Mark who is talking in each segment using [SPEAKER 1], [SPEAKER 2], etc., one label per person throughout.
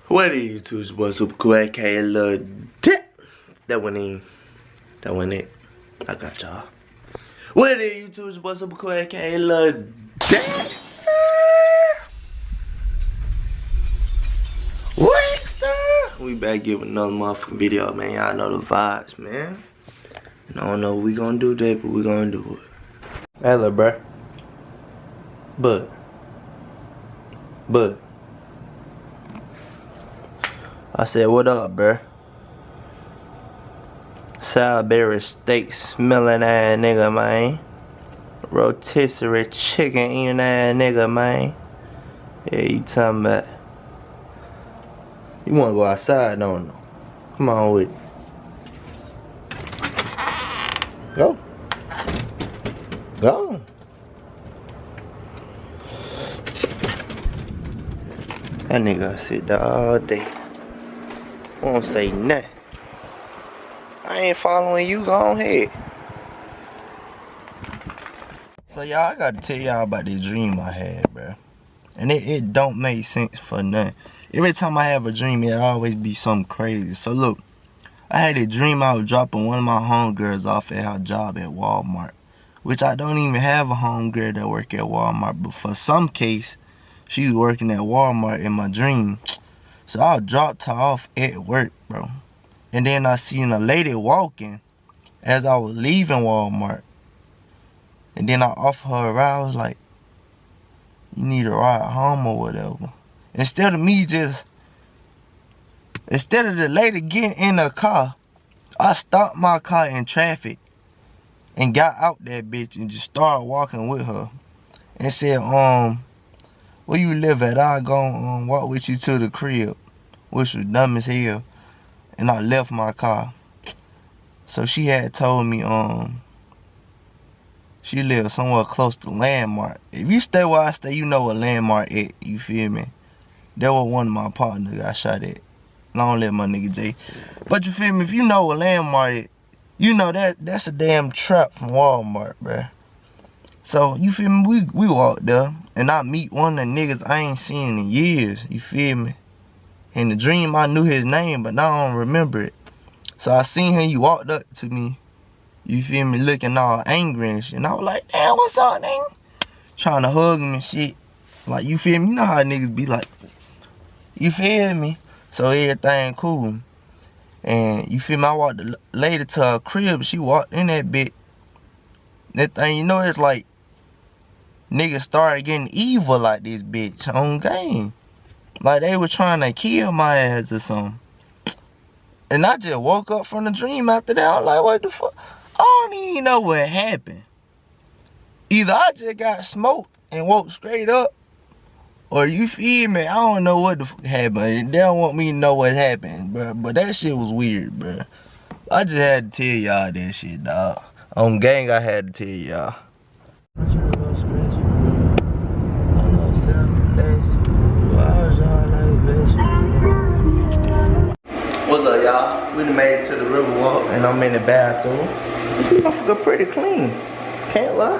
[SPEAKER 1] What are you two? Boy, Super Cool, aka Lil Dick. That wasn't it. I got y'all. What are you two? Boy, Super Cool, aka Lil Dick. What, sir? We back giving another motherfucking video, man. Y'all know the vibes, man. I don't know what we gonna do today, but we gonna do it. Hey, look, bruh. But. I said, what up, bruh? Salisbury steak smelling ass nigga, man. Rotisserie chicken eating ass nigga, man. Yeah, you talking about. You wanna go outside, don't you? Come on with it. Go. Go. That nigga sit there all day. Won't say nothing. I ain't following you, go ahead. So y'all, I gotta tell y'all about this dream I had, bro. And it don't make sense for nothing. Every time I have a dream, it always be something crazy. So look, I had a dream I was dropping one of my homegirls off at her job at Walmart. Which I don't even have a homegirl that work at Walmart. But for some case, she was working at Walmart in my dream. So I dropped her off at work, bro. And then I seen a lady walking as I was leaving Walmart. And then I offered her a ride. I was like, you need a ride home or whatever. Instead of the lady getting in the car, I stopped my car in traffic and got out that bitch and just started walking with her. And said, where you live at? I'll go walk with you to the crib. Which was dumb as hell. And I left my car. So she had told me she lived somewhere close to Landmark. If you stay where I stay, you know what Landmark is. You feel me? That was one of my partners got shot at. Long live my nigga Jay. But you feel me? If you know what Landmark is, you know that's a damn trap from Walmart, bruh. So, you feel me? We walked there. And I meet one of the niggas I ain't seen in years. You feel me? In the dream, I knew his name, but now I don't remember it. So I seen him, he walked up to me. You feel me? Looking all angry and shit. And I was like, damn, what's up, nigga? Trying to hug him and shit. Like, you feel me? You know how niggas be like. You feel me? So everything cool. And you feel me? I walked the lady to her crib. She walked in that bit. That thing, you know, it's like niggas started getting evil like this bitch on game. Like they were trying to kill my ass or something. And I just woke up from the dream after that. I was like, what the fuck? I don't even know what happened. Either I just got smoked and woke straight up, or you feel me? I don't know what the fuck happened. They don't want me to know what happened, bro. But that shit was weird, bro. I just had to tell y'all that shit, dog. On gang, I had to tell y'all. What's up, y'all? We done made it to the Riverwalk, and I'm in the bathroom. This motherfucker pretty clean. Can't lie.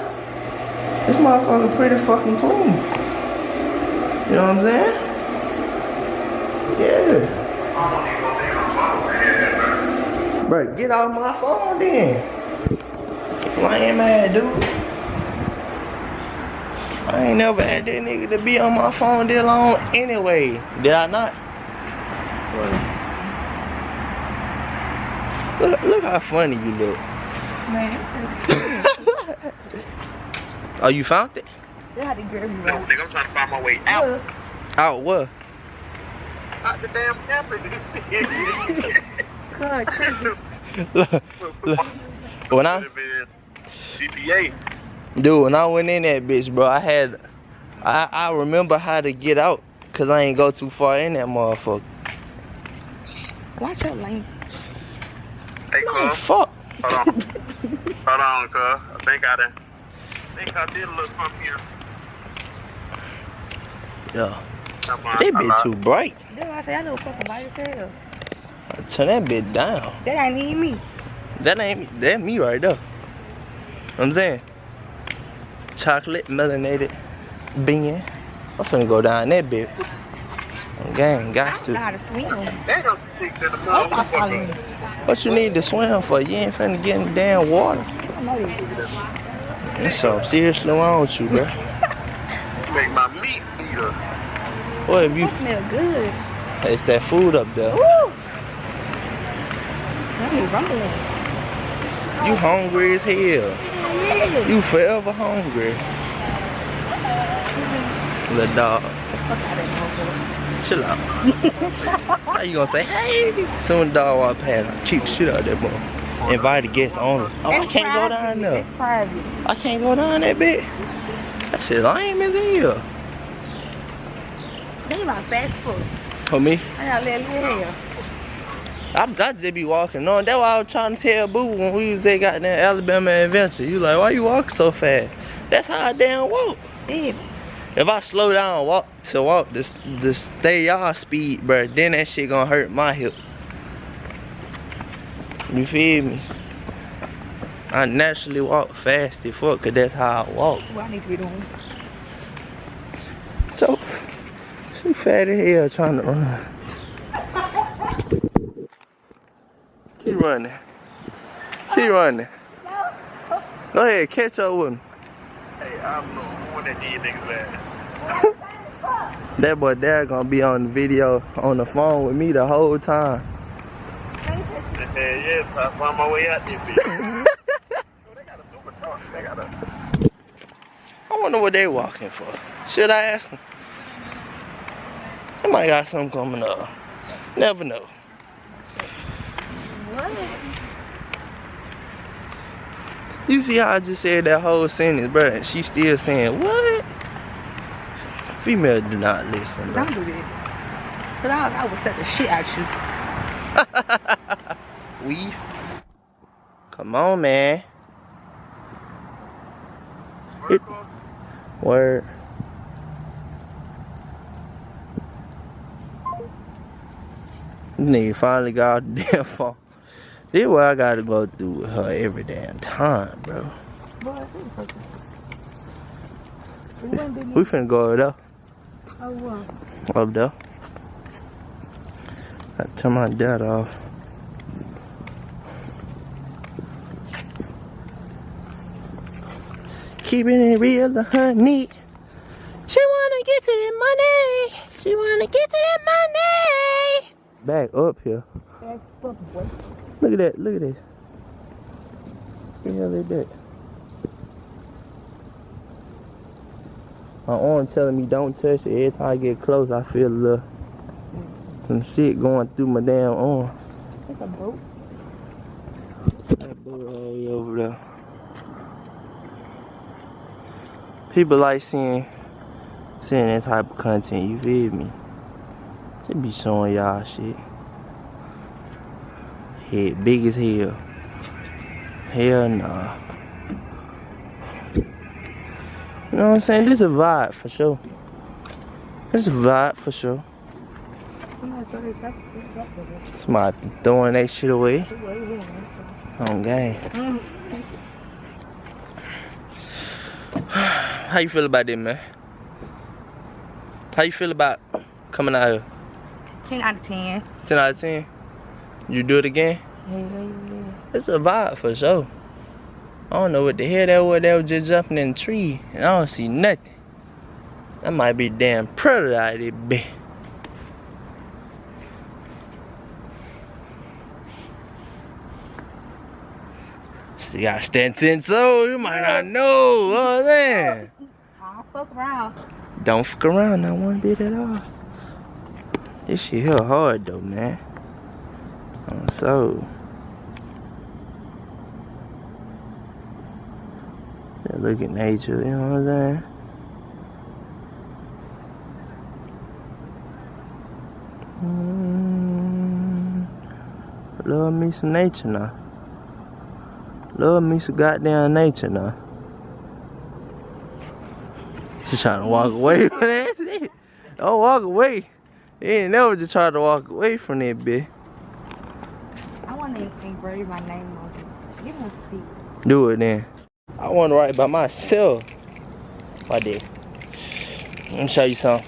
[SPEAKER 1] This motherfucker pretty fucking clean. You know what I'm saying? Yeah. Bro, get off my phone then. Lame ass dude. I ain't never had that nigga to be on my phone that long anyway. Did I not? Look how funny you look.
[SPEAKER 2] Man.
[SPEAKER 1] Oh, you found it?
[SPEAKER 2] They had to grab me
[SPEAKER 3] No,
[SPEAKER 2] right.
[SPEAKER 3] nigga, I'm trying to find my way out.
[SPEAKER 1] Out what?
[SPEAKER 3] Out the damn campus.
[SPEAKER 2] God,
[SPEAKER 1] Look. When I
[SPEAKER 3] GTA.
[SPEAKER 1] Dude, when I went in that bitch, bro, I remember how to get out, cause I ain't go too far in that motherfucker.
[SPEAKER 2] watch your lane.
[SPEAKER 3] Hey,
[SPEAKER 1] Oh,
[SPEAKER 3] cuz.
[SPEAKER 1] fuck.
[SPEAKER 3] Hold on. Hold on, cuz. I think I did a little something here.
[SPEAKER 1] Yeah.
[SPEAKER 3] Come on,
[SPEAKER 1] That bitch too bright.
[SPEAKER 2] That's why I say I know fucking light as hell.
[SPEAKER 1] Turn that bitch down.
[SPEAKER 2] That ain't even me.
[SPEAKER 1] That me right there. You know what I'm saying? Chocolate melanated bean. I'm finna go down that bitch. Gang, got
[SPEAKER 2] I don't know
[SPEAKER 1] to.
[SPEAKER 2] how to swim.
[SPEAKER 3] They don't stick to the
[SPEAKER 2] What
[SPEAKER 3] phone.
[SPEAKER 2] if I fall in?
[SPEAKER 1] What you need to swim for? You ain't finna get in the damn water.
[SPEAKER 2] I know this.
[SPEAKER 1] There's something seriously wrong with you, bro.
[SPEAKER 3] Make my meat eater.
[SPEAKER 1] What if you?
[SPEAKER 2] That smell good.
[SPEAKER 1] It's that food up there.
[SPEAKER 2] Woo! Tell me rumbling.
[SPEAKER 1] You hungry as hell.
[SPEAKER 2] Yeah.
[SPEAKER 1] You forever hungry. Little dog.
[SPEAKER 2] Fuck out of here.
[SPEAKER 1] Chill out. How you gonna say, hey? Soon the dog walk past, I kick the shit out of that boy. Invited guests only. Oh, I can't go down there.
[SPEAKER 2] That's private.
[SPEAKER 1] I can't go down that bit. That shit lame as hell.
[SPEAKER 2] They about fast food.
[SPEAKER 1] For me,
[SPEAKER 2] I got little hell.
[SPEAKER 1] I just be walking on. That's why I was trying to tell Boo when we was at goddamn Alabama Adventure. You like, why you walking so fast? That's how I damn walk.
[SPEAKER 2] Shit.
[SPEAKER 1] If I slow down, walk this stay y'all speed, bruh, then that shit gonna hurt my hip. You feel me? I naturally walk fast as fuck, cause that's how I walk.
[SPEAKER 2] What I need to be doing?
[SPEAKER 1] So, she fat as hell trying to run. Keep running. Keep running. Go ahead, catch up with him.
[SPEAKER 3] Hey, I'm the one that did niggas bad.
[SPEAKER 1] That boy dad gonna be on the video on the phone with me the whole time.
[SPEAKER 3] Yeah, I found my way out there, bitch. They got a super truck. They got a...
[SPEAKER 1] I wonder what they walking for. Should I ask them? They might got something coming up. Never know.
[SPEAKER 2] What?
[SPEAKER 1] You see how I just said that whole sentence, bro, and she still saying, what? Female do not listen, bro.
[SPEAKER 2] Don't do that. Cause I would step the shit out you.
[SPEAKER 1] We? Come on, man. Word. Nigga finally got the damn phone. This is what I gotta go through with her every damn time, bro. We finna go over there.
[SPEAKER 2] Oh, what?
[SPEAKER 1] Up there. I turn my dad off. Keeping it real, honey. She wanna get to the money. She wanna get to the money. Back up here.
[SPEAKER 2] Back up, boy.
[SPEAKER 1] Look at that. Look at this. What the hell is that? My arm telling me don't touch it. Every time I get close, I feel a little some shit going through my damn arm.
[SPEAKER 2] It's a boat.
[SPEAKER 1] That boat all the way over there. People like seeing that type of content, you feel me? Just be showing y'all shit. Head big as hell. Hell nah. You know what I'm saying? This is a vibe for sure. This is a vibe for sure. Somebody throwing that shit away. On game. How you feel about that, man? How you feel about coming out here?
[SPEAKER 2] 10 out of 10.
[SPEAKER 1] 10 out of 10? You do it again?
[SPEAKER 2] Yeah.
[SPEAKER 1] It's a vibe for sure. I don't know what the hell that was. That was just jumping in the tree, and I don't see nothing. That might be damn predator out there, bitch. She got stand 10 so you might not know. What I'm saying?
[SPEAKER 2] I'll fuck around.
[SPEAKER 1] Don't fuck around, not one bit at all. This shit here hard though, man. So. Look at nature, you know what I'm saying? Love me some nature now. Love me some goddamn nature now. Just trying to walk away from that shit. Don't walk away. You ain't never just try to walk away from that bitch.
[SPEAKER 2] I want to engrave my name on it. Give me a seat.
[SPEAKER 1] Do it then. I want to write by myself. I did. Let me show you something.